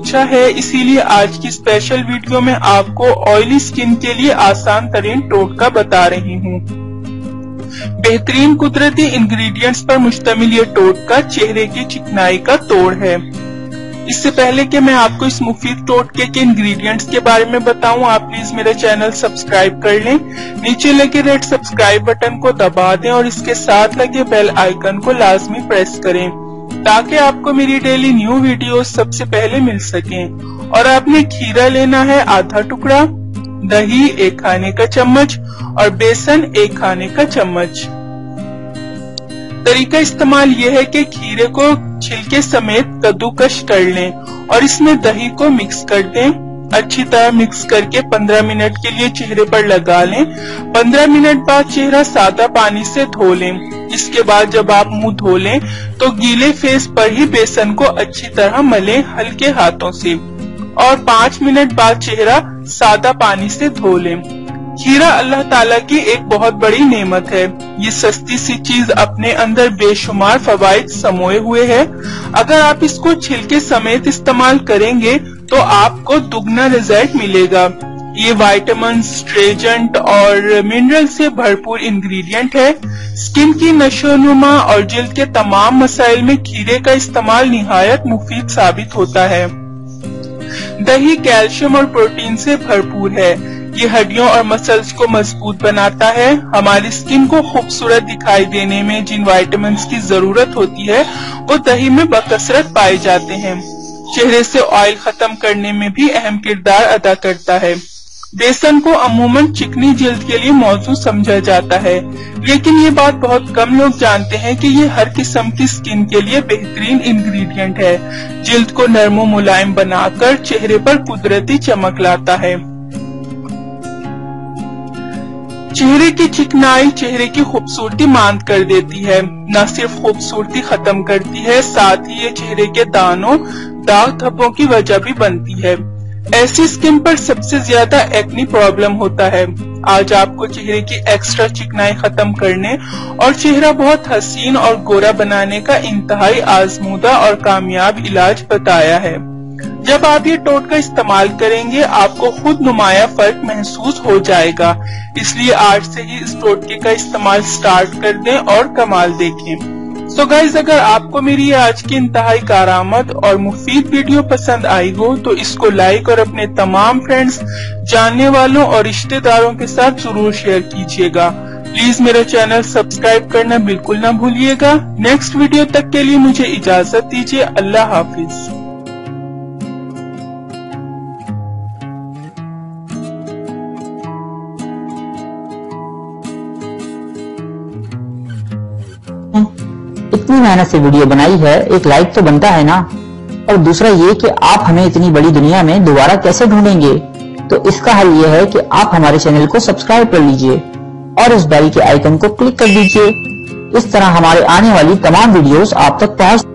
पूछा है, इसीलिए आज की स्पेशल वीडियो में आपको ऑयली स्किन के लिए आसान तरीन टोटका बता रही हूँ। बेहतरीन कुदरती इंग्रेडिएंट्स पर मुश्तमिल ये टोटका चेहरे की चिकनाई का तोड़ है। इससे पहले कि मैं आपको इस मुफीद टोटके के इंग्रेडिएंट्स के बारे में बताऊं, आप प्लीज मेरा चैनल सब्सक्राइब कर लें। नीचे लगे रेड सब्सक्राइब बटन को दबा दें और इसके साथ लगे बेल आइकन को लाजमी प्रेस करें ताकि आपको मेरी डेली न्यू वीडियोस सबसे पहले मिल सकें। और आपने खीरा लेना है आधा टुकड़ा, दही 1 खाने का चम्मच और बेसन 1 खाने का चम्मच। तरीका इस्तेमाल ये है कि खीरे को छिलके समेत कद्दूकश कर लें और इसमें दही को मिक्स कर दें। अच्छी तरह मिक्स करके 15 मिनट के लिए चेहरे पर लगा लें। 15 मिनट बाद चेहरा सादा पानी से धो लें। इसके बाद जब आप मुंह धो लें तो गीले फेस पर ही बेसन को अच्छी तरह मलें हल्के हाथों से और 5 मिनट बाद चेहरा सादा पानी से धो लें। खीरा अल्लाह ताला की एक बहुत बड़ी नेमत है। ये सस्ती सी चीज अपने अंदर बेशुमार फवाइद समोए हुए है। अगर आप इसको छिलके समेत इस्तेमाल करेंगे तो आपको दुगना रिजल्ट मिलेगा। ये विटामिन, स्ट्रेजेंट और मिनरल से भरपूर इंग्रेडिएंट है। स्किन की नशोनुमा और जिल्द के तमाम मसाइल में खीरे का इस्तेमाल निहायत मुफीद साबित होता है। दही कैल्शियम और प्रोटीन से भरपूर है। ये हड्डियों और मसल्स को मजबूत बनाता है। हमारी स्किन को खूबसूरत दिखाई देने में जिन विटामिन की जरूरत होती है वो दही में बकसरत पाए जाते हैं। चेहरे से ऑयल खत्म करने में भी अहम किरदार अदा करता है। बेसन को अमूमन चिकनी जिल्द के लिए मौजू समझा जाता है, लेकिन ये बात बहुत कम लोग जानते हैं कि ये हर किस्म की स्किन के लिए बेहतरीन इंग्रेडिएंट है। जिल्द को नरम और मुलायम बनाकर चेहरे पर कुदरती चमक लाता है। चेहरे की चिकनाई चेहरे की खूबसूरती मांद कर देती है। न सिर्फ खूबसूरती खत्म करती है, साथ ही ये चेहरे के दानों, दाग धब्बों की वजह भी बनती है। ऐसी स्किन पर सबसे ज्यादा एक्नी प्रॉब्लम होता है। आज आपको चेहरे की एक्स्ट्रा चिकनाई खत्म करने और चेहरा बहुत हसीन और गोरा बनाने का इंतहाई आजमूदा और कामयाब इलाज बताया है। जब आप ये टोटका इस्तेमाल करेंगे आपको खुद नुमाया फर्क महसूस हो जाएगा। इसलिए आज से ही इस टोटके का इस्तेमाल स्टार्ट कर दें और कमाल देखें। सो गाइज, अगर आपको मेरी आज की इंतहाई कारआमद और मुफीद वीडियो पसंद आई हो तो इसको लाइक और अपने तमाम फ्रेंड्स, जानने वालों और रिश्तेदारों के साथ जरूर शेयर कीजिएगा। प्लीज मेरा चैनल सब्सक्राइब करना बिल्कुल ना भूलिएगा। नेक्स्ट वीडियो तक के लिए मुझे इजाजत दीजिए। अल्लाह हाफिज। इतनी मेहनत से वीडियो बनाई है, एक लाइक तो बनता है ना। और दूसरा ये कि आप हमें इतनी बड़ी दुनिया में दोबारा कैसे ढूंढेंगे, तो इसका हल ये है कि आप हमारे चैनल को सब्सक्राइब कर लीजिए और इस बेल के आइकन को क्लिक कर दीजिए। इस तरह हमारे आने वाली तमाम वीडियोस आप तक पहुंच